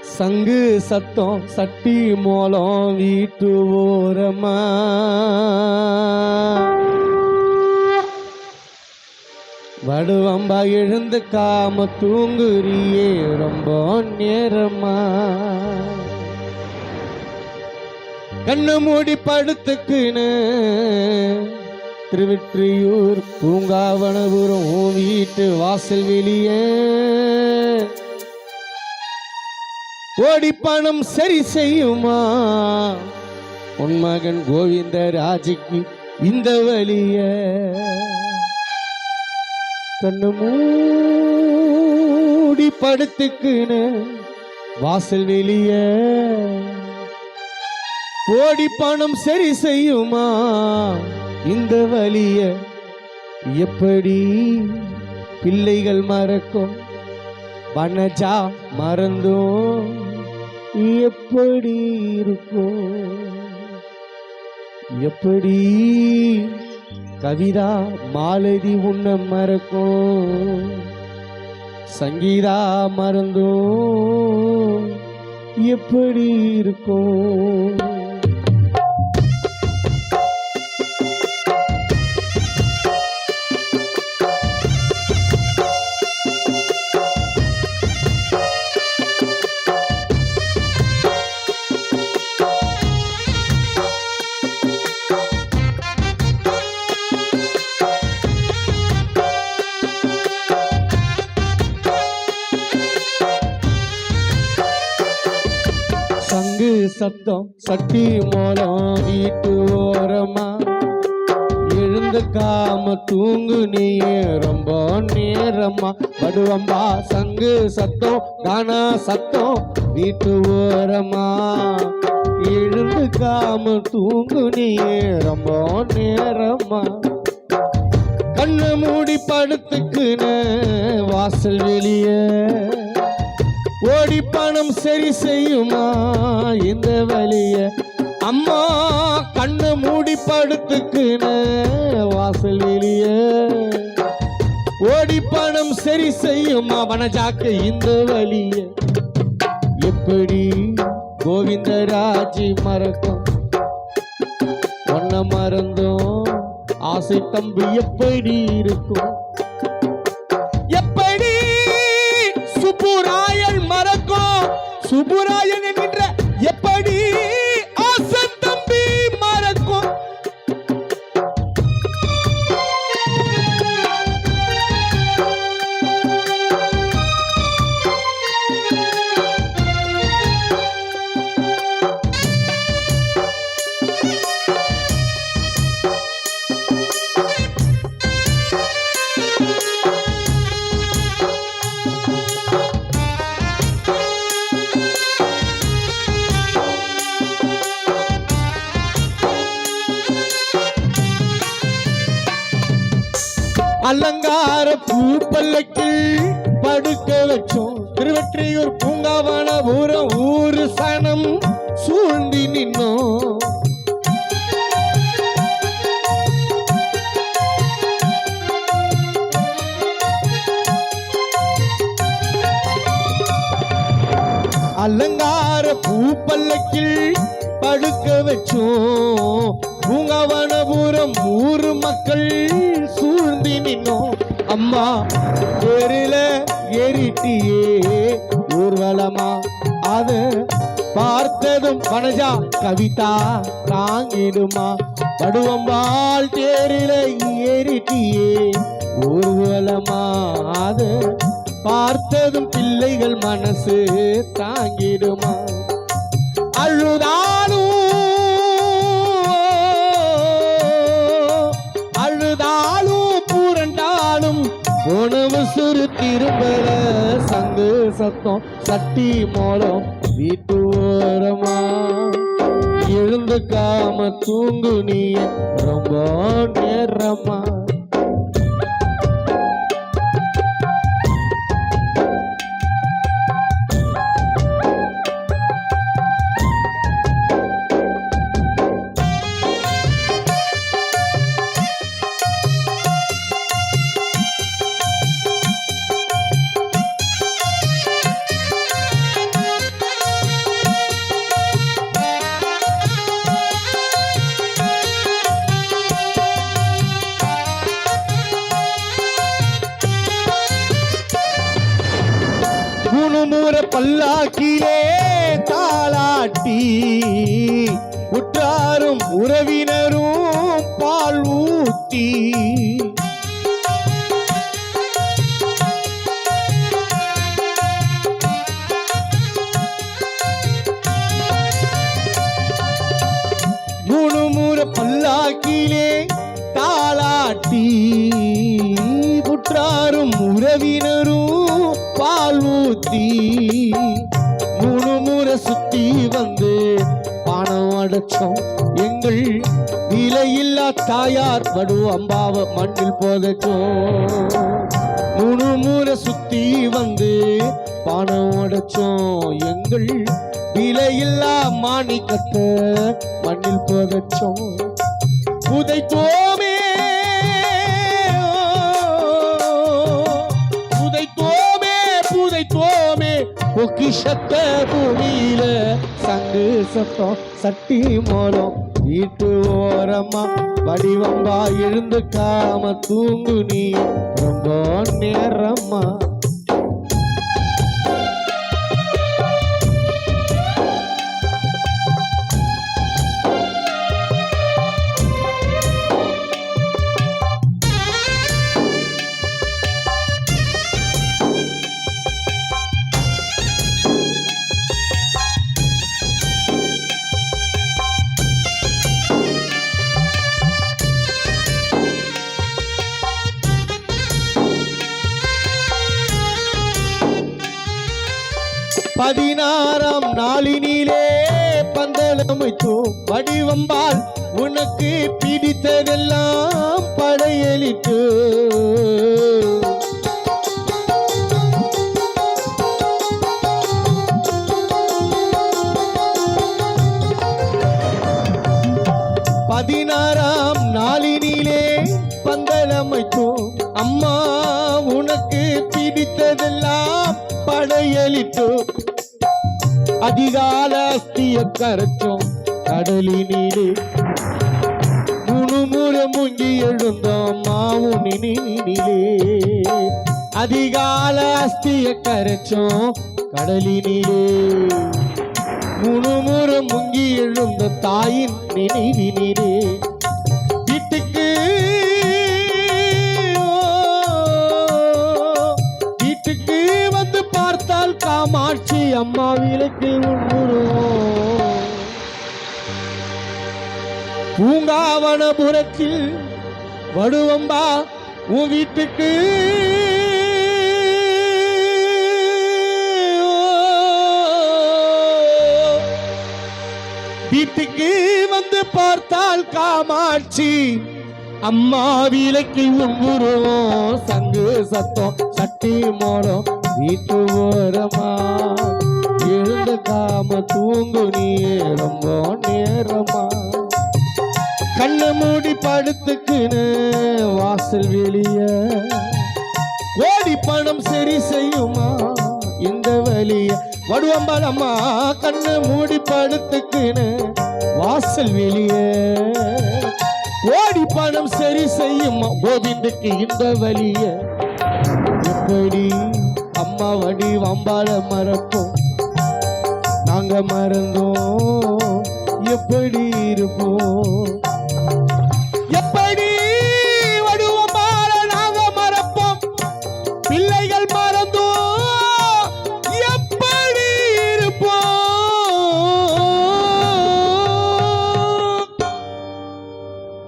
சங்கு சத்தம் சட்டி மோளம் வீட்டு ஓரமா வடுவம்பா எழுந்து காம தூங்குறியே ரொம்ப நேரமா கண்ணு மூடி படுத்துக்குன்னு திருவெற்றியூர் பூங்காவனபுரம் வீட்டு வாசல் வெளியே ஓடி பணம் சரி செய்யுமா உன் மகன் கோவிந்த ராஜுக்கு இந்த வழிய கண்ணு மூடி படுத்துக்குன்னு வாசல் வெளிய ஓடி பணம் சரி செய்யுமா இந்த வழிய எப்படி பிள்ளைகள் மறக்கும் வனஜா மறந்தோம் எப்படி இருக்கும் எப்படி கவிதா மாலதி உன்ன மறக்கும் சங்கீதா மறந்தோம் எப்படி இருக்கும் சங்கு சத்தம் சட்டி மோளம் வீட்டு ஓரமா எழுந்து காம தூங்கு நீயே ரொம்ப நேரமா வடுவம்பா சங்கு சத்தம் கானா சத்தம் வீட்டு ஓரமா எழுந்து காம தூங்கு நீயே ரொம்ப நேரமா கண்ணு மூடி படுத்துக்குன்னு வாசல் வெளியே ஓடி பணம் சரி செய்யுமா இந்த வழிய அம்மா கண்ணு மூடி படுத்துக்குன்னு வாசல் வெளிய ஓடி பணம் சரி செய்யுமா வனஜாக்கு இந்த வழிய எப்படி கோவிந்தராஜி மறக்கும் ஒன்ன மறந்தோம் ஆசை தம்பி எப்படி இருக்கும் எப்படி சுப்புராயன் மறக்கும் சுப்புராயன் என்கின்ற எப்படி ஆசை தம்பி மறக்கும் அலங்கார பூப்பல்லக்கில் படுக்க வச்சோம் திருவெற்றியூர் பூங்காவனபுரம் ஊரு சனம் சூழ்ந்தி நின்னோம் அலங்கார பூப்பல்லக்கில் படுக்க வச்சோம் பூங்காவனபுரம் ஊரு மக்கள் சூழ்ந்தி நின்னோம் அம்மா பேரில ஏறிட்டியே ஊர்வலமா அது பார்த்ததும் வனஜா கவிதா தாங்கிடுமா படுவம்பால் தேரில ஏறிட்டியே ஊர்வலமா அது பார்த்ததும் பிள்ளைகள் மனசு தாங்கிடுமா அழுதாலும் பூரண்டாலும் உணவு சுரு திரும்பல சங்கு சத்தம் சட்டி மோளம் வீட்டு ஓரமா எழுந்து காம தூங்கு நீ ரொம்ப நேரமா பல்லாக்கிலே தாளாட்டி உற்றாரும் உறவினரும் பால் ஊட்டி முணுமுறை பல்லாக்கிலே தாளாட்டி உற்றாரும் உறவினரும் பால் ஊத்தி முணுமுறை சுத்தி வந்து பணம் அடைச்சோம் எங்கள் விலையில்லா தாயார் வடுவம்பாவ மண்ணில் போதச்சோம் முணுமுறை சுத்தி வந்து பணம் அடைச்சோம் எங்கள் விலையில்லா மாணிக்கத்தை மண்ணில் போதச்சோம் புதைத்தோமே புதைத்தோமே பொக்கிஷத்த பூமியில சங்கு சத்தம் சட்டி மோலம் வீட்டு ஓரமா வடிவம்பா எழுந்துக்காம தூங்கு நீ ரொம்ப நேரமா பதினாறாம் நாளினிலே பந்தலமைத்தோம் வடிவம்பால் உனக்கு பிடித்ததெல்லாம் படையலிட்டு பதினாறாம் நாளினிலே பந்தலமைத்தோம் அம்மா உனக்கு பிடித்ததெல்லாம் படையலிட்டு அதிகால அஸ்திய கரைச்சோம் கடலினிலே முணுமுறை முங்கி எழுந்தோம் மாவுனினிலே அதிகால அஸ்திய கரைச்சோம் கடலினிலே முணுமுறை முங்கி எழுந்த தாயின் நினைவினிலே வீட்டுக்கு வந்து பார்த்தால் காமாட்சி அம்மா விளக்கு உண்ணுறோம் பூங்காவனபுரத்தில் வடுவம்பா உன் வீட்டுக்கு வந்து பார்த்தால் காமாட்சி அம்மா விளக்கு உண்ணுறோம் சங்கு சத்தம் சட்டி மோடம் வீட்டு ஓரமா எழுந்த காம தூங்கு நீ ரொம்ப நேரமா கண்ணை மூடி படுத்துக்குன்னு வாசல் வெளிய கோடி பணம் சரி செய்யுமா இந்த வழிய வடுவம்பலம்மா கண்ணை மூடி படுத்துக்குன்னு வாசல் வெளிய கோடி பணம் சரி செய்யுமா கோவிந்துக்கு இந்த வழிய எப்படி அம்மா வடி வம்பால மறப்போம் நாங்க மறந்தோம் எப்படி இருப்போம்